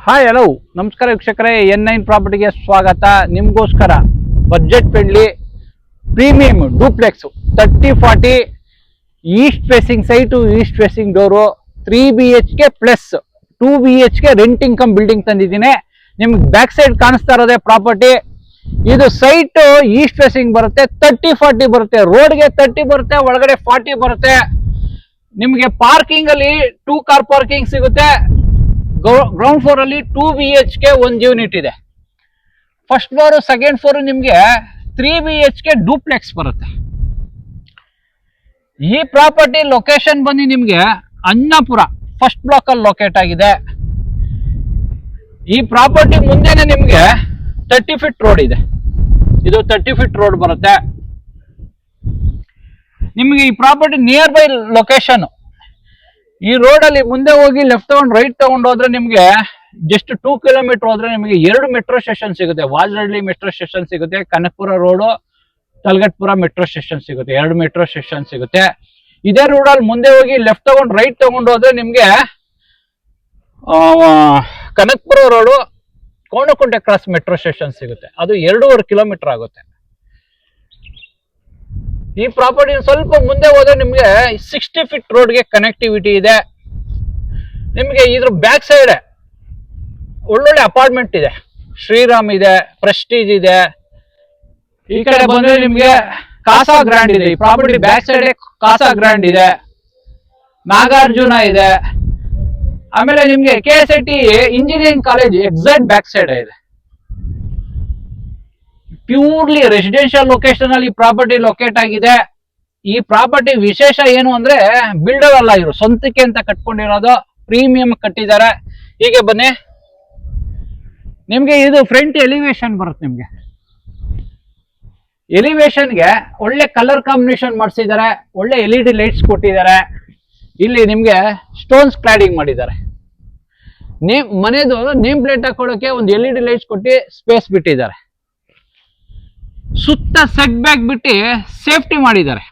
Hi hello ನಮಸ್ಕಾರ ವೀಕ್ಷಕರೇ, N9 ಪ್ರಾಪರ್ಟಿಗೆ ಸ್ವಾಗತ. ನಿಮಗೋಸ್ಕರ budget friendly premium duplex 30-40 East facing site, East facing door, 3 BHK plus 2 BHK renting come building ತಂದಿದ್ದೀನಿ. ನಿಮ್ಗೆ back side ಕಾಣಿಸ್ತಾ ಇರೋದೇ ಪ್ರಾಪರ್ಟಿ. ಇದು ಸೈಟ್ ಈಸ್ಟ್ ಫೇಸಿಂಗ್ ಬರುತ್ತೆ, 30-40 ಬರುತ್ತೆ, ರೋಡ್ಗೆ 30 ಬರುತ್ತೆ, ಒಳಗಡೆ 40 ಬರುತ್ತೆ. ನಿಮಗೆ ಪಾರ್ಕಿಂಗ್ ಅಲ್ಲಿ 2 ಕಾರ್ ಪಾರ್ಕಿಂಗ್ ಸಿಗುತ್ತೆ. ಗ್ರೌಂಡ್ ಫ್ಲೋರ್ ಅಲ್ಲಿ 2 BHK 1 ಯೂನಿಟ್ ಇದೆ. ಫಸ್ಟ್ ಫ್ಲೋರ್ ಸೆಕೆಂಡ್ ಫ್ಲೋರ್ ನಿಮ್ಗೆ 3 BHK ಡೂಪ್ಲೆಕ್ಸ್ ಬರುತ್ತೆ. ಈ ಪ್ರಾಪರ್ಟಿ ಲೊಕೇಶನ್ ಬಂದು ನಿಮ್ಗೆ ಅನ್ನಪುರ ಫಸ್ಟ್ ಬ್ಲಾಕ್ ಅಲ್ಲಿ ಲೊಕೇಟ್ ಆಗಿದೆ. ಈ ಪ್ರಾಪರ್ಟಿ ಮುಂದೆನೆ ನಿಮ್ಗೆ 30 ಫೀಟ್ ರೋಡ್ ಇದೆ. ಇದು 30 ಫೀಟ್ ರೋಡ್ ಬರುತ್ತೆ. ನಿಮ್ಗೆ ಈ ಪ್ರಾಪರ್ಟಿ ನಿಯರ್ ಬೈ ಲೊಕೇಶನ್. ಈ ರೋಡ್ ಅಲ್ಲಿ ಮುಂದೆ ಹೋಗಿ ಲೆಫ್ಟ್ ತಗೊಂಡು ರೈಟ್ ತಗೊಂಡು ಹೋದ್ರೆ ನಿಮ್ಗೆ ಜಸ್ಟ್ 2 ಕಿಲೋಮೀಟರ್ ಹೋದ್ರೆ ನಿಮಗೆ 2 ಮೆಟ್ರೋ ಸ್ಟೇಷನ್ ಸಿಗುತ್ತೆ. ವಾಜರಳ್ಳಿ ಮೆಟ್ರೋ ಸ್ಟೇಷನ್ ಸಿಗುತ್ತೆ, Kanakapura road, Talaghattapura metro station ಸಿಗುತ್ತೆ. 2 ಮೆಟ್ರೋ ಸ್ಟೇಷನ್ ಸಿಗುತ್ತೆ. ಇದೇ ರೋಡ್ ಅಲ್ಲಿ ಮುಂದೆ ಹೋಗಿ ಲೆಫ್ಟ್ ತಗೊಂಡು ರೈಟ್ ತಗೊಂಡು ಹೋದ್ರೆ ನಿಮ್ಗೆ Kanakapura road, Konakunte cross metro station ಸಿಗುತ್ತೆ. ಅದು 2.5 ಕಿಲೋಮೀಟರ್ ಆಗುತ್ತೆ. ಈ ಪ್ರಾಪರ್ಟಿ ಸ್ವಲ್ಪ ಮುಂದೆ ಹೋದ್ರೆ ನಿಮ್ಗೆ 60 ಫೀಟ್ ರೋಡ್ಗೆ ಕನೆಕ್ಟಿವಿಟಿ ಇದೆ. ನಿಮ್ಗೆ ಇದ್ರ ಬ್ಯಾಕ್ ಸೈಡ್ ಒಳ್ಳೊಳ್ಳೆ ಅಪಾರ್ಟ್ಮೆಂಟ್ ಇದೆ. ಶ್ರೀರಾಮ್ ಇದೆ, ಪ್ರೆಸ್ಟೀಜ್ ಇದೆ. ಈ ಕಡೆ ಬಂದ್ರೆ ನಿಮ್ಗೆ ಕಾಸಾ ಗ್ರ್ಯಾಂಡ್ ಇದೆ. ಈ property back side CASA grand ಇದೆ, ನಾಗಾರ್ಜುನ ಇದೆ. ಆಮೇಲೆ ನಿಮ್ಗೆ KSIT engineering college exact back side ಇದೆ. ಪ್ಯೂರ್ಲಿ ರೆಸಿಡೆನ್ಷಿಯಲ್ ಲೊಕೇಶನ್ ಅಲ್ಲಿ ಪ್ರಾಪರ್ಟಿ ಲೊಕೇಟ್ ಆಗಿದೆ. ಈ ಪ್ರಾಪರ್ಟಿ ವಿಶೇಷ ಏನು ಅಂದ್ರೆ ಬಿಲ್ಡರ್ ಅಲ್ಲ, ಇವರು ಸ್ವಂತಕ್ಕೆ ಅಂತ ಕಟ್ಕೊಂಡಿರೋದು, ಪ್ರೀಮಿಯಂ ಕಟ್ಟಿದ್ದಾರೆ. ಹೀಗೆ ಬನ್ನಿ, ನಿಮ್ಗೆ ಇದು ಫ್ರಂಟ್ ಎಲಿವೇಶನ್ ಬರುತ್ತೆ. ನಿಮ್ಗೆ ಎಲಿವೇಶನ್ಗೆ ಒಳ್ಳೆ ಕಲರ್ ಕಾಂಬಿನೇಷನ್ ಮಾಡಿಸಿದ್ದಾರೆ, ಒಳ್ಳೆ LED ಲೈಟ್ಸ್ ಕೊಟ್ಟಿದ್ದಾರೆ. ಇಲ್ಲಿ ನಿಮ್ಗೆ ಸ್ಟೋನ್ಸ್ ಕ್ಲಾಡಿಂಗ್ ಮಾಡಿದ್ದಾರೆ. ಮನೆದು ನೇಮ್ ಪ್ಲೇಟ್ ಹಾಕೊಳ್ಳೋಕೆ ಒಂದು LED ಲೈಟ್ಸ್ ಕೊಟ್ಟು ಸ್ಪೇಸ್ ಬಿಟ್ಟಿದ್ದಾರೆ. ಸುತ್ತ ಸೆಟ್ ಬ್ಯಾಕ್ ಬಿಟ್ಟು ಸೇಫ್ಟಿ ಮಾಡಿದ್ದಾರೆ.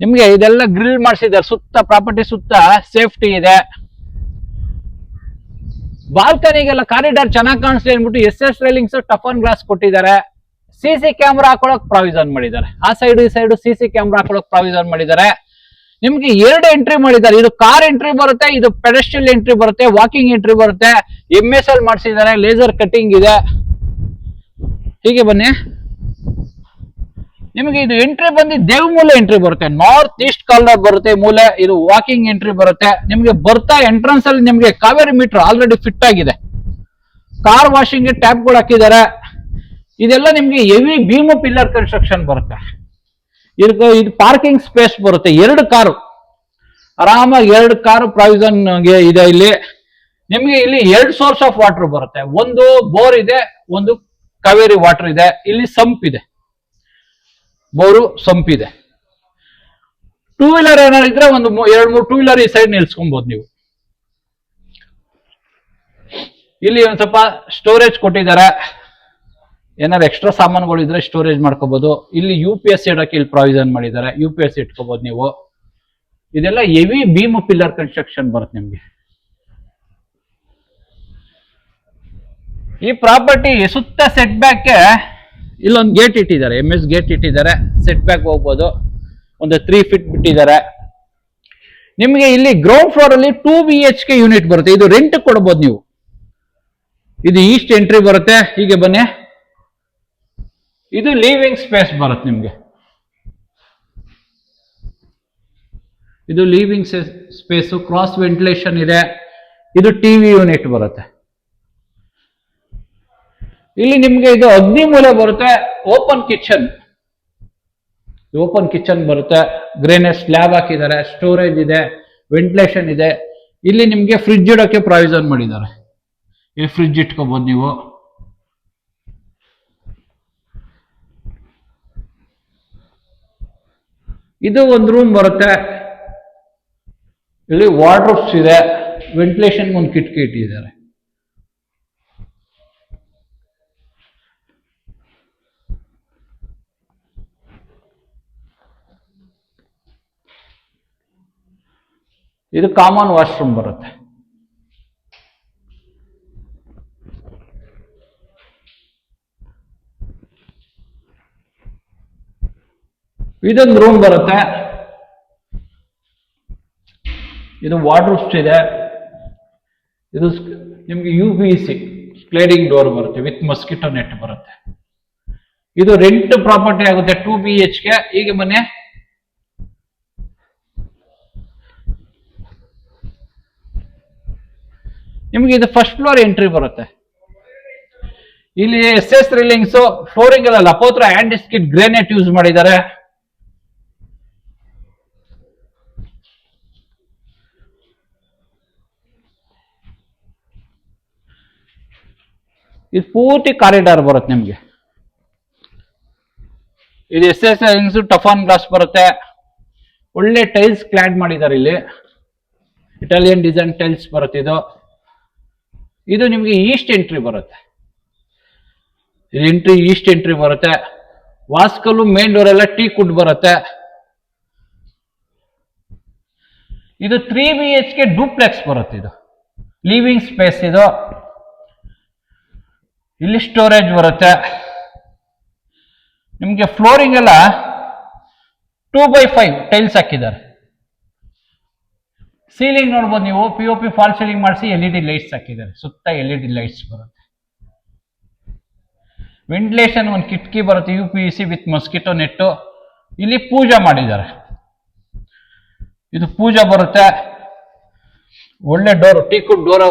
ನಿಮ್ಗೆ ಇದೆಲ್ಲ ಗ್ರಿಲ್ ಮಾಡಿಸಿದ್ದಾರೆ. ಸುತ್ತ ಪ್ರಾಪರ್ಟಿ ಸುತ್ತ ಸೇಫ್ಟಿ ಇದೆ. ಬಾಲ್ಕನಿಗೆಲ್ಲ ಕಾರಿಡಾರ್ ಚೆನ್ನಾಗಿ ಕಾಣಿಸ್ಲಿ ಅಂದ್ಬಿಟ್ಟು SS ರೈಲಿಂಗ್ಸ್, ಟಫನ್ ಗ್ಲಾಸ್ ಕೊಟ್ಟಿದ್ದಾರೆ. CC ಕ್ಯಾಮ್ರಾ ಹಾಕೊಳಕ್ ಪ್ರಾವಿಷನ್ ಮಾಡಿದ್ದಾರೆ. ಆ ಸೈಡ್ ಈ ಸೈಡ್ CC ಕ್ಯಾಮ್ರಾ ಹಾಕೊಳಕ್ ಪ್ರಾವಿಷನ್ ಮಾಡಿದ್ದಾರೆ. ನಿಮ್ಗೆ 2 ಎಂಟ್ರಿ ಮಾಡಿದ್ದಾರೆ. ಇದು ಕಾರ್ ಎಂಟ್ರಿ ಬರುತ್ತೆ, ಇದು ಪೆಡೆಸ್ಟ್ರಿಯಲ್ ಎಂಟ್ರಿ ಬರುತ್ತೆ, ವಾಕಿಂಗ್ ಎಂಟ್ರಿ ಬರುತ್ತೆ. MSL ಮಾಡಿಸಿದ್ದಾರೆ, ಲೇಸರ್ ಕಟಿಂಗ್ ಇದೆ. ಹೀಗೆ ಬನ್ನಿ, ನಿಮಗೆ ಇದು ಎಂಟ್ರಿ ಬಂದು ದೇವಮೂಲೆ ಎಂಟ್ರಿ ಬರುತ್ತೆ. ನಾರ್ತ್ ಈಸ್ಟ್ ಕಾರ್ನರ್ ಬರುತ್ತೆ ಮೂಲೆ. ಇದು ವಾಕಿಂಗ್ ಎಂಟ್ರಿ ಬರುತ್ತೆ. ನಿಮ್ಗೆ ಬರ್ತಾ ಎಂಟ್ರೆನ್ಸ್ ಅಲ್ಲಿ ನಿಮ್ಗೆ ಕಾವೇರಿ ಮೀಟರ್ ಆಲ್ರೆಡಿ ಫಿಟ್ ಆಗಿದೆ. ಕಾರ್ ವಾಷಿಂಗ್ ಟ್ಯಾಪ್ಗಳು ಹಾಕಿದ್ದಾರೆ. ಇದೆಲ್ಲ ನಿಮ್ಗೆ ಹೆವಿ ಬೀಮು ಪಿಲ್ಲರ್ ಕನ್ಸ್ಟ್ರಕ್ಷನ್ ಬರುತ್ತೆ. ಇದು ಪಾರ್ಕಿಂಗ್ ಸ್ಪೇಸ್ ಬರುತ್ತೆ. 2 ಕಾರು ಆರಾಮಾಗಿ 2 ಕಾರು ಪ್ರಾವಿಷನ್ ಇದೆ. ಇಲ್ಲಿ ನಿಮ್ಗೆ ಇಲ್ಲಿ 2 ಸೋರ್ಸ್ ಆಫ್ ವಾಟರ್ ಬರುತ್ತೆ. ಒಂದು ಬೋರ್ ಇದೆ, ಒಂದು ಕಾವೇರಿ ವಾಟರ್ ಇದೆ. ಇಲ್ಲಿ ಸಂಪ್ ಇದೆ, ಬೋರು ಸಂಪ್ ಇದೆ. 2 ವೀಲರ್ ಏನಾರು ಇದ್ರೆ ಒಂದು 2-3 2 ವೀಲರ್ ಈ ಸೈಡ್ ನಿಲ್ಸ್ಕೊಬಹುದು ನೀವು. ಇಲ್ಲಿ ಒಂದ್ ಸ್ವಲ್ಪ ಸ್ಟೋರೇಜ್ ಕೊಟ್ಟಿದ್ದಾರೆ. ಏನಾರು ಎಕ್ಸ್ಟ್ರಾ ಸಾಮಾನುಗಳು ಇದ್ರೆ ಸ್ಟೋರೇಜ್ ಮಾಡ್ಕೋಬಹುದು. ಇಲ್ಲಿ UPS ಇಡಕ್ಕೆ ಇಲ್ಲಿ ಪ್ರಾವಿಷನ್ ಮಾಡಿದ್ದಾರೆ. UPS ಇಟ್ಕೋಬಹುದು ನೀವು. ಇದೆಲ್ಲ ಹೆವಿ ಬೀಮ್ ಪಿಲ್ಲರ್ ಕನ್ಸ್ಟ್ರಕ್ಷನ್ ಬರುತ್ತೆ ನಿಮ್ಗೆ. ಈ ಪ್ರಾಪರ್ಟಿ ಸುತ್ತ ಸೆಟ್ ಬ್ಯಾಕ್ ಇಲ್ಲೊಂದು ಗೇಟ್ ಇಟ್ಟಿದ್ದಾರೆ, MS ಗೇಟ್ ಇಟ್ಟಿದ್ದಾರೆ. ಸೆಟ್ ಬ್ಯಾಕ್ ಹೋಗ್ಬೋದು. ಒಂದು 3 ಫೀಟ್ ಬಿಟ್ಟಿದ್ದಾರೆ. ನಿಮ್ಗೆ ಇಲ್ಲಿ ಗ್ರೌಂಡ್ ಫ್ಲೋರ್ ಅಲ್ಲಿ 2 BHK ಯೂನಿಟ್ ಬರುತ್ತೆ. ಇದು ರೆಂಟ್ ಕೊಡಬಹುದು ನೀವು. ಇದು ಈಸ್ಟ್ ಎಂಟ್ರಿ ಬರುತ್ತೆ. ಹೀಗೆ ಬನ್ನಿ, ಇದು ಲಿವಿಂಗ್ ಸ್ಪೇಸ್ ಬರುತ್ತೆ ನಿಮ್ಗೆ. ಇದು ಲಿವಿಂಗ್ ಸ್ಪೇಸ್, ಕ್ರಾಸ್ ವೆಂಟಿಲೇಷನ್ ಇದೆ. ಇದು TV ಯೂನಿಟ್ ಬರುತ್ತೆ. ಇಲ್ಲಿ ನಿಮ್ಗೆ ಇದು ಅಗ್ನಿ ಮೂಲೆ ಬರುತ್ತೆ. ಓಪನ್ ಕಿಚನ್ ಬರುತ್ತೆ. ಗ್ರೇನೈಟ್ ಸ್ಲ್ಯಾಬ್ ಹಾಕಿದ್ದಾರೆ. ಸ್ಟೋರೇಜ್ ಇದೆ, ವೆಂಟಿಲೇಷನ್ ಇದೆ. ಇಲ್ಲಿ ನಿಮ್ಗೆ ಫ್ರಿಡ್ಜ್ ಇಡೋಕೆ ಪ್ರಾವಿಷನ್ ಮಾಡಿದ್ದಾರೆ. ಇಲ್ಲಿ ಫ್ರಿಡ್ಜ್ ಇಟ್ಕೋಬಹುದು ನೀವು. ಇದು ಒಂದು ರೂಮ್ ಬರುತ್ತೆ. ಇಲ್ಲಿ ವಾರ್ಡ್ರೋಬ್ಸ್ ಇದೆ. ವೆಂಟಿಲೇಷನ್ ಒಂದು ಕಿಟಕಿ ಇಟ್ಟಿದ್ದಾರೆ. ಇದು ಕಾಮನ್ ವಾಶ್ರೂಮ್ ಬರುತ್ತೆ. ಇದೊಂದು ರೂಮ್ ಬರುತ್ತೆ. ಇದು ವಾರ್ಡ್ರೋಬ್ಸ್ ಇದೆ. ಇದು ನಿಮ್ಗೆ UPVC ಸ್ಲೈಡಿಂಗ್ ಡೋರ್ ಬರುತ್ತೆ ವಿತ್ ಮಸ್ಕಿಟೋ ನೆಟ್ ಬರುತ್ತೆ. ಇದು ರೆಂಟ್ ಪ್ರಾಪರ್ಟಿ ಆಗುತ್ತೆ 2 BHK. ಈಗ ಮನೆ ನಿಮ್ಗೆ ಇದು ಫಸ್ಟ್ ಫ್ಲೋರ್ ಎಂಟ್ರಿ ಬರುತ್ತೆ. ಇಲ್ಲಿ SS ರಿಲಿಂಗ್ಸ್ ಫ್ಲೋರಿಂಗ್ ಎಲ್ಲ ಲಪೋತ್ರ ಹ್ಯಾಂಡ್ ಸ್ಕಿಡ್ ಗ್ರೇನೈಟ್ ಯೂಸ್ ಮಾಡಿದ್ದಾರೆ. ಇದು ಪೂರ್ತಿ ಕಾರಿಡಾರ್ ಬರುತ್ತೆ ನಿಮ್ಗೆ. ಇದು SS ರಿಲಿಂಗ್ಸ್ ಟಫಾನ್ ಗ್ಲಾಸ್ ಬರುತ್ತೆ. ಒಳ್ಳೆ ಟೈಲ್ಸ್ ಕ್ಲಾಡ್ ಮಾಡಿದ್ದಾರೆ. ಇಲ್ಲಿ ಇಟಾಲಿಯನ್ ಡಿಸೈನ್ ಟೈಲ್ಸ್ ಬರುತ್ತೆ. ಇದು ನಿಮ್ಗೆ ಈಸ್ಟ್ ಎಂಟ್ರಿ ಬರುತ್ತೆ. ಈಸ್ಟ್ ಎಂಟ್ರಿ ಬರುತ್ತೆ. ವಾಸ್ಕಲ್ಲು ಮೇನ್ ಡೋರ್ ಎಲ್ಲ ಟೀ ಕುಡ್ ಬರುತ್ತೆ. ಇದು 3 BHK ಡೂಪ್ಲೆಕ್ಸ್ ಬರುತ್ತೆ. ಇದು ಲಿವಿಂಗ್ ಸ್ಪೇಸ್. ಇದು ಇಲ್ಲಿ ಸ್ಟೋರೇಜ್ ಬರುತ್ತೆ. ನಿಮ್ಗೆ ಫ್ಲೋರಿಂಗ್ ಎಲ್ಲ 2x5 ಟೈಲ್ಸ್ ಹಾಕಿದ್ದಾರೆ. ಸೀಲಿಂಗ್ ನೋಡ್ಬೋದು ನೀವು, POP ಫಾಲ್ ಸೀಲಿಂಗ್ ಮಾಡಿಸಿ LED ಲೈಟ್ಸ್ ಹಾಕಿದ್ದಾರೆ. ಸುತ್ತ LED ಲೈಟ್ಸ್ ಬರುತ್ತೆ. ವೆಂಟಿಲೇಷನ್ ಒಂದು ಕಿಟಕಿ ಬರುತ್ತೆ UPVC ವಿತ್ ಮಸ್ಕಿಟೋ ನೆಟ್ಟು. ಇಲ್ಲಿ ಪೂಜಾ ಮಾಡಿದ್ದಾರೆ. ಇದು ಪೂಜಾ ಬರುತ್ತೆ. ಒಳ್ಳೆ ಡೋರ್, ಟೀಕುಡ್ ಡೋರ್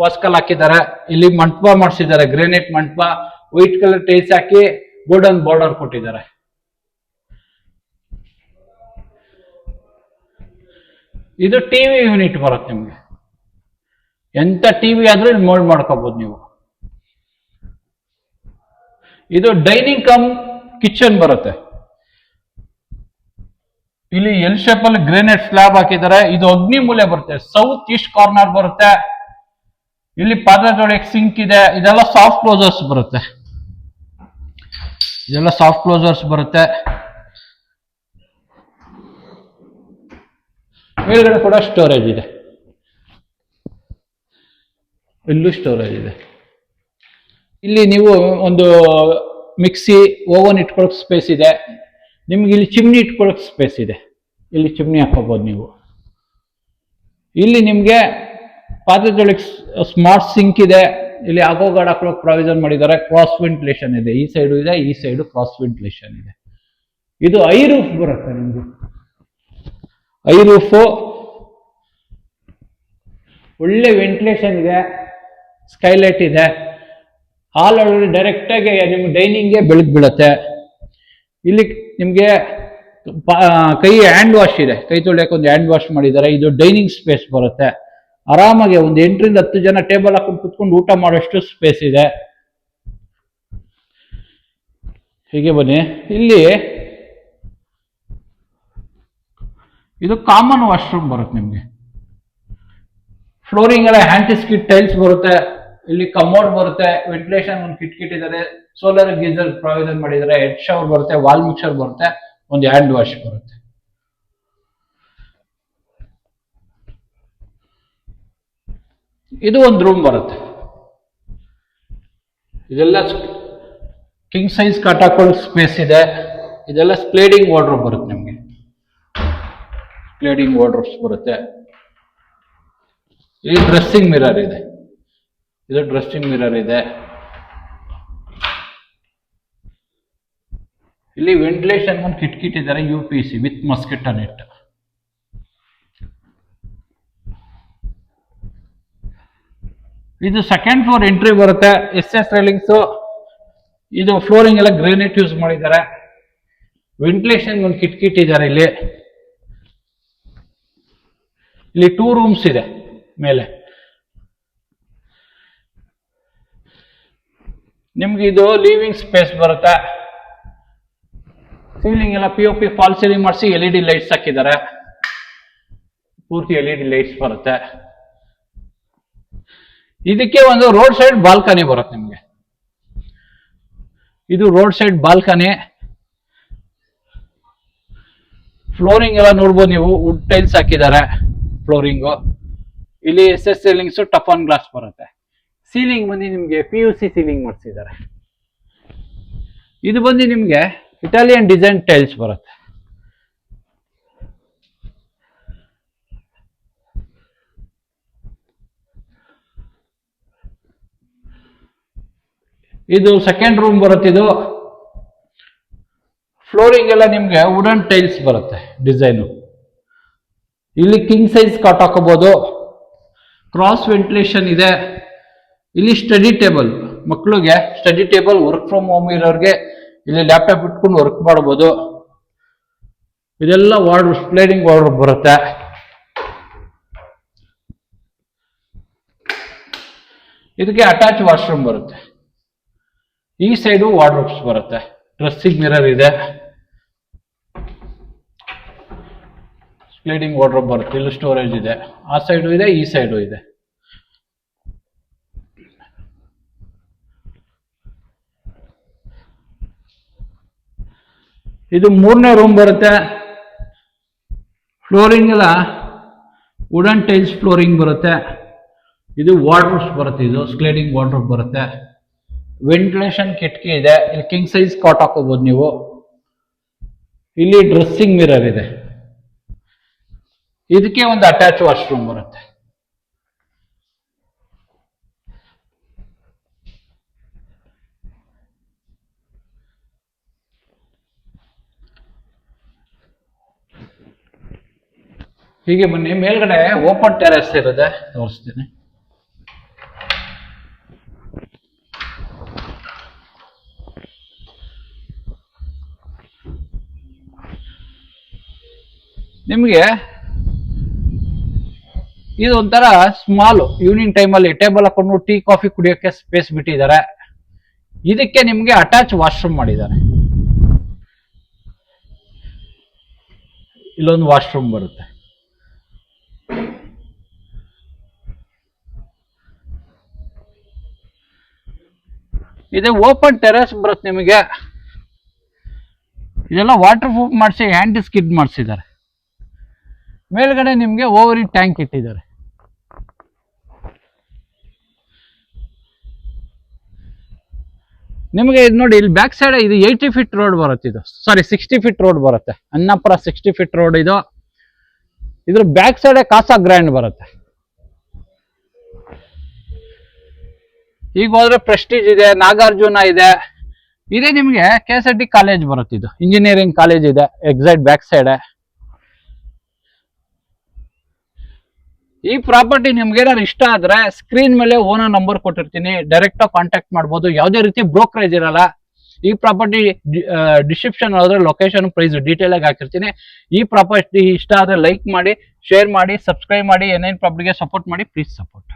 ವಾಸ್ಕಲ್ ಹಾಕಿದ್ದಾರೆ. ಇಲ್ಲಿ ಮಂಟಪ ಮಾಡಿಸಿದ್ದಾರೆ, ಗ್ರಾನೈಟ್ ಮಂಟಪ. ವೈಟ್ ಕಲರ್ ಟೈಲ್ಸ್ ಹಾಕಿ ಗೋಲ್ಡನ್ ಬಾರ್ಡರ್ ಕೊಟ್ಟಿದ್ದಾರೆ. ಇದು ಟಿವಿ ಯೂನಿಟ್ ಬರುತ್ತೆ ನಿಮ್ಗೆ. ಎಂತ ಟಿವಿ ಆದ್ರೂ ಇಲ್ಲಿ ಮೋಲ್ಡ್ ಮಾಡ್ಕೋಬಹುದು ನೀವು. ಇದು ಡೈನಿಂಗ್ ಕಮ್ ಕಿಚನ್ ಬರುತ್ತೆ. ಇಲ್ಲಿ ಎಲ್ ಶೇಪ್ ಅಲ್ಲಿ ಗ್ರಾನೈಟ್ ಸ್ಲಾಬ್ ಹಾಕಿದ್ದಾರೆ. ಇದು ಅಗ್ನಿ ಮೂಲೆ ಬರುತ್ತೆ. ಸೌತ್ ಈಸ್ಟ್ ಕಾರ್ನರ್ ಬರುತ್ತೆ. ಇಲ್ಲಿ ಪಾತ್ರೆ ತೊಳೆಯಕ್ಕೆ ಸಿಂಕ್ ಇದೆ. ಇದೆಲ್ಲ ಸಾಫ್ಟ್ ಕ್ಲೋಸರ್ಸ್ ಬರುತ್ತೆ. ಇದೆಲ್ಲ ಸಾಫ್ಟ್ ಕ್ಲೋಸರ್ಸ್ ಬರುತ್ತೆ. ಮೇಲ್ಗಡೆ ಕೂಡ ಸ್ಟೋರೇಜ್ ಇದೆ. ಇಲ್ಲೂ ಸ್ಟೋರೇಜ್ ಇದೆ. ಇಲ್ಲಿ ನೀವು ಒಂದು ಮಿಕ್ಸಿ, ಓವನ್ ಇಟ್ಕೊಳ್ಳೋಕೆ ಸ್ಪೇಸ್ ಇದೆ. ನಿಮ್ಗೆ ಇಲ್ಲಿ ಚಿಮ್ನಿ ಇಟ್ಕೊಳ್ಳೋಕೆ ಸ್ಪೇಸ್ ಇದೆ. ಇಲ್ಲಿ ಚಿಮ್ನಿ ಹಾಕೋಬಹುದು ನೀವು. ಇಲ್ಲಿ ನಿಮ್ಗೆ ಪಾತ್ರೆ ತೊಳೆಯಕ್ಕೆ ಸ್ಮಾರ್ಟ್ ಸಿಂಕ್ ಇದೆ. ಇಲ್ಲಿ ಆಗೋಗಾರ್ಡ್ ಹಾಕೊಳ್ಳೋಕೆ ಪ್ರಾವಿಷನ್ ಮಾಡಿದ್ದಾರೆ. ಕ್ರಾಸ್ ವೆಂಟಿಲೇಷನ್ ಇದೆ. ಈ ಸೈಡು ಇದೆ, ಈ ಸೈಡು ಕ್ರಾಸ್ ವೆಂಟಿಲೇಷನ್ ಇದೆ. ಇದು ಐ ರೂಫ್ ಬರುತ್ತೆ ನಿಮ್ಗೆ. ಐ ರೂಫು ಒಳ್ಳೆ ವೆಂಟಿಲೇಷನ್ ಇದೆ. ಸ್ಕೈಲೈಟ್ ಇದೆ. ಹಾಲ್ ಒಳಗಡೆ ಡೈರೆಕ್ಟ್ ಆಗಿ ನಿಮ್ಗೆ ಡೈನಿಂಗ್ಗೆ ಬೆಳಕು ಬೀಳುತ್ತೆ. ಇಲ್ಲಿ ನಿಮ್ಗೆ ಕೈ ಹ್ಯಾಂಡ್ ವಾಶ್ ಇದೆ. ಕೈ ತೊಳೆಯಕ್ಕೆ ಒಂದು ಹ್ಯಾಂಡ್ ವಾಶ್ ಮಾಡಿದ್ದಾರೆ. ಇದು ಡೈನಿಂಗ್ ಸ್ಪೇಸ್ ಬರುತ್ತೆ. ಆರಾಮಾಗಿ ಒಂದು 8 ರಿಂದ 10 ಜನ ಟೇಬಲ್ ಹಾಕೊಂಡು ಕುತ್ಕೊಂಡು ಊಟ ಮಾಡೋಷ್ಟು ಸ್ಪೇಸ್ ಇದೆ. ಹೀಗೆ ಬನ್ನಿ. ಇಲ್ಲಿ ಇದು ಕಾಮನ್ ವಾಶ್ರೂಮ್ ಬರುತ್ತೆ ನಿಮ್ಗೆ. ಫ್ಲೋರಿಂಗ್ ಎಲ್ಲ ಹ್ಯಾಂಟಿಸ್ಕಿಟ್ ಟೈಲ್ಸ್ ಬರುತ್ತೆ. ಇಲ್ಲಿ ಕಮೋಡ್ ಬರುತ್ತೆ. ವೆಂಟಿಲೇಷನ್ ಒಂದು ಕಿಟ್ಕಿಟ್ಟಿದ್ದಾರೆ. ಸೋಲಾರ್ ಗೀಸರ್ ಪ್ರಾವಿಷನ್ ಮಾಡಿದ್ದಾರೆ. ಹೆಡ್ ಶವರ್ ಬರುತ್ತೆ. ವಾಲ್ ಮಿಕ್ಸರ್ ಬರುತ್ತೆ. ಒಂದು ಹ್ಯಾಂಡ್ ವಾಶ್ ಬರುತ್ತೆ. ಇದು ಒಂದು ರೂಮ್ ಬರುತ್ತೆ. ಇದೆಲ್ಲ ಕಿಂಗ್ ಸೈಜ್ ಕಾಟಾಕೊಳ್ಳೋ ಸ್ಪೇಸ್ ಇದೆ. ಇದೆಲ್ಲ ಸ್ಲೈಡಿಂಗ್ ವಾರ್ಡ್ರೋಬ್ ಬರುತ್ತೆ ನಿಮಗೆ. ಸ್ಲೈಡಿಂಗ್ ವಾರ್ಡ್ರೋಬ್ಸ್ ಬರುತ್ತೆ. ಇಲ್ಲಿ ಡ್ರೆಸ್ಸಿಂಗ್ ಮಿರರ್ ಇದೆ. ಇದು ಡ್ರೆಸ್ಸಿಂಗ್ ಮಿರರ್ ಇದೆ. ಇಲ್ಲಿ ವೆಂಟಿಲೇಷನ್ ಒಂದು ಕಿಟ್ಕಿಟ್ಟಿದ್ದಾರೆ UPVC ವಿತ್ ಮಸ್ಕಿಟೋ ನೆಟ್. ಇದು ಸೆಕೆಂಡ್ ಫ್ಲೋರ್ ಎಂಟ್ರಿ ಬರುತ್ತೆ. SS railings. ಇದು ಫ್ಲೋರಿಂಗ್ ಎಲ್ಲ ಗ್ರಾನೈಟ್ ಯೂಸ್ ಮಾಡಿದ್ದಾರೆ. ವೆಂಟಿಲೇಷನ್ ಒಂದು ಕಿಟ್ಕಿಟ್ಟಿದ್ದಾರೆ. ಇಲ್ಲಿ 2 ರೂಮ್ಸ್ ಇದೆ ಮೇಲೆ. ನಿಮ್ಗೆ ಇದು ಲಿವಿಂಗ್ ಸ್ಪೇಸ್ ಬರುತ್ತೆ. ಸೀಲಿಂಗ್ ಎಲ್ಲ POP ಫಾಲ್ ಸೀಲಿಂಗ್ ಮಾಡಿಸಿ LED ಲೈಟ್ಸ್ ಹಾಕಿದ್ದಾರೆ. ಪೂರ್ತಿ LED ಲೈಟ್ಸ್ ಬರುತ್ತೆ. ಇದಕ್ಕೆ ಒಂದು ರೋಡ್ ಸೈಡ್ ಬಾಲ್ಕನಿ ಬರುತ್ತೆ ನಿಮ್ಗೆ. ಇದು ರೋಡ್ ಸೈಡ್ ಬಾಲ್ಕನಿ. ಫ್ಲೋರಿಂಗ್ ಎಲ್ಲ ನೋಡ್ಬೋದು ನೀವು. ವುಡ್ ಟೈಲ್ಸ್ ಹಾಕಿದ್ದಾರೆ ಫ್ಲೋರಿಂಗು. ಇಲ್ಲಿ SS ಸೀಲಿಂಗ್ಸ್ ಟಫಾನ್ ಗ್ಲಾಸ್ ಬರುತ್ತೆ. ಸೀಲಿಂಗ್ ಬಂದು ನಿಮ್ಗೆ PUC ಸೀಲಿಂಗ್ ಮಾಡಿಸಿದ್ದಾರೆ. ಇದು ಬಂದು ನಿಮ್ಗೆ ಇಟಾಲಿಯನ್ ಡಿಸೈನ್ ಟೈಲ್ಸ್ ಬರುತ್ತೆ. ಇದು ಸೆಕೆಂಡ್ ರೂಮ್ ಬರುತ್ತೆ. ಇದು ಫ್ಲೋರಿಂಗ್ ಎಲ್ಲ ನಿಮ್ಗೆ ವುಡನ್ ಟೈಲ್ಸ್ ಬರುತ್ತೆ ಡಿಸೈನು. ಇಲ್ಲಿ ಕಿಂಗ್ ಸೈಜ್ ಕಾಟ್ ಹಾಕೋಬಹುದು. ಕ್ರಾಸ್ ವೆಂಟಿಲೇಷನ್ ಇದೆ. ಇಲ್ಲಿ ಸ್ಟಡಿ ಟೇಬಲ್, ಮಕ್ಕಳಿಗೆ study table, work from home ಇರೋರಿಗೆ ಇಲ್ಲಿ ಲ್ಯಾಪ್ಟಾಪ್ ಇಟ್ಕೊಂಡು ವರ್ಕ್ ಮಾಡಬಹುದು. ಇದೆಲ್ಲ ವಾರ್ಡ್ರೋಬ್, ಸ್ಲೈಡಿಂಗ್ ವಾರ್ಡ್ರೋಬ್ ಬರುತ್ತೆ. ಇದಕ್ಕೆ ಅಟ್ಯಾಚ್ ವಾಶ್ರೂಮ್ ಬರುತ್ತೆ. ಈ ಸೈಡು ವಾರ್ಡ್ರೋಬ್ಸ್ ಬರುತ್ತೆ. ಡ್ರೆಸ್ಸಿಂಗ್ ಮಿರರ್ ಇದೆ. ಸ್ಲೈಡಿಂಗ್ ವಾರ್ಡ್ರೋಬ್ ಬರುತ್ತೆ. ಇಲ್ಲಿ ಸ್ಟೋರೇಜ್ ಇದೆ. ಆ ಸೈಡು ಇದೆ, ಈ ಸೈಡು ಇದೆ. ಇದು ಮೂರನೇ ರೂಮ್ ಬರುತ್ತೆ. ಫ್ಲೋರಿಂಗ್ ಎಲ್ಲ ವುಡನ್ ಟೈಲ್ಸ್ ಫ್ಲೋರಿಂಗ್ ಬರುತ್ತೆ. ಇದು ವಾರ್ಡ್ರೋಬ್ಸ್ ಬರುತ್ತೆ. ಇದು ಸ್ಲೈಡಿಂಗ್ ವಾರ್ಡ್ರೋಬ್ ಬರುತ್ತೆ. ವೆಂಟಿಲೇಷನ್ ಕಿಟಕಿ ಇದೆ. ಇಲ್ಲಿ ಕಿಂಗ್ ಸೈಜ್ ಕಾಟ್ ಹಾಕೋಬಹುದು ನೀವು. ಇಲ್ಲಿ ಡ್ರೆಸ್ಸಿಂಗ್ ಮಿರರ್ ಇದೆ. ಇದಕ್ಕೆ ಒಂದು ಅಟ್ಯಾಚ್ ವಾಶ್ರೂಮ್ ಬರುತ್ತೆ. ಹೀಗೆ ಬನ್ನಿ, ಮೇಲ್ಗಡೆ ಓಪನ್ ಟೆರೆಸ್ ಇರುತ್ತೆ, ತೋರಿಸ್ತೀನಿ. ನಿಮಗೆ ಇದು ಒಂಥರ ಸ್ಮಾಲ್ ಈವ್ನಿಂಗ್ ಟೈಮಲ್ಲಿ ಟೇಬಲ್ ಹಾಕೊಂಡು ಟೀ ಕಾಫಿ ಕುಡಿಯೋಕೆ ಸ್ಪೇಸ್ ಬಿಟ್ಟಿದ್ದಾರೆ. ಇದಕ್ಕೆ ನಿಮಗೆ ಅಟ್ಯಾಚ್ ವಾಶ್ರೂಮ್ ಮಾಡಿದ್ದಾರೆ. ಇಲ್ಲೊಂದು ವಾಶ್ರೂಮ್ ಬರುತ್ತೆ. ಇದೆ ಓಪನ್ ಟೆರೆಸ್ ಬರುತ್ತೆ ನಿಮಗೆ. ಇದೆಲ್ಲ ವಾಟರ್ ಪ್ರೂಫ್ ಮಾಡಿಸಿ ಹ್ಯಾಂಡ್ ಸ್ಕಿಡ್ ಮಾಡಿಸಿದ್ದಾರೆ. ಮೇಲ್ಗಡೆ ನಿಮಗೆ ಓವರಿನ್ ಟ್ಯಾಂಕ್ ಇಟ್ಟಿದ್ದಾರೆ. ನಿಮಗೆ ಇದು ನೋಡಿ, ಇಲ್ಲಿ ಬ್ಯಾಕ್ ಸೈಡ್ ಇದು 80 ಫೀಟ್ ರೋಡ್ ಬರುತ್ತೆ. ಇದು ಸಾರಿ 60 ಫೀಟ್ ರೋಡ್ ಬರುತ್ತೆ. ಅನ್ನಪುರ 60 ಫೀಟ್ ರೋಡ್ ಇದು. ಇದ್ರ ಬ್ಯಾಕ್ ಸೈಡ್ ಕಾಸಾ ಗ್ರ್ಯಾಂಡ್ ಬರುತ್ತೆ. ಈಗ ಹೋದ್ರೆ ಪ್ರೆಸ್ಟೀಜ್ ಇದೆ, ನಾಗಾರ್ಜುನ ಇದೆ. ಇದೇ ನಿಮಗೆ KSRT ಕಾಲೇಜ್ ಬರುತ್ತೆ. ಇದು ಇಂಜಿನಿಯರಿಂಗ್ ಕಾಲೇಜ್ ಇದೆ ಎಕ್ಸಾಕ್ಟ್ ಬ್ಯಾಕ್ ಸೈಡ್. ಈ ಪ್ರಾಪರ್ಟಿ ನಿಮ್ಗೆ ಏನಾದ್ರು ಇಷ್ಟ ಆದ್ರೆ ಸ್ಕ್ರೀನ್ ಮೇಲೆ ಓನರ್ ನಂಬರ್ ಕೊಟ್ಟಿರ್ತೀನಿ, ಡೈರೆಕ್ಟ್ ಆಗಿ ಕಾಂಟ್ಯಾಕ್ಟ್ ಮಾಡ್ಬೋದು. ಯಾವುದೇ ರೀತಿ ಬ್ರೋಕರೇಜ್ ಇರಲ್ಲ. ಈ ಪ್ರಾಪರ್ಟಿ ಡಿಸ್ಕ್ರಿಪ್ಷನ್ ಹೋದ್ರೆ ಲೊಕೇಶನ್, ಪ್ರೈಸ್ ಡೀಟೇಲ್ ಆಗಿ ಹಾಕಿರ್ತೀನಿ. ಈ ಪ್ರಾಪರ್ಟಿ ಇಷ್ಟ ಆದ್ರೆ ಲೈಕ್ ಮಾಡಿ, ಶೇರ್ ಮಾಡಿ, ಸಬ್ಸ್ಕ್ರೈಬ್ ಮಾಡಿ. N9 ಪ್ರಾಪರ್ಟಿಗೆ ಸಪೋರ್ಟ್ ಮಾಡಿ, ಪ್ಲೀಸ್ ಸಪೋರ್ಟ್.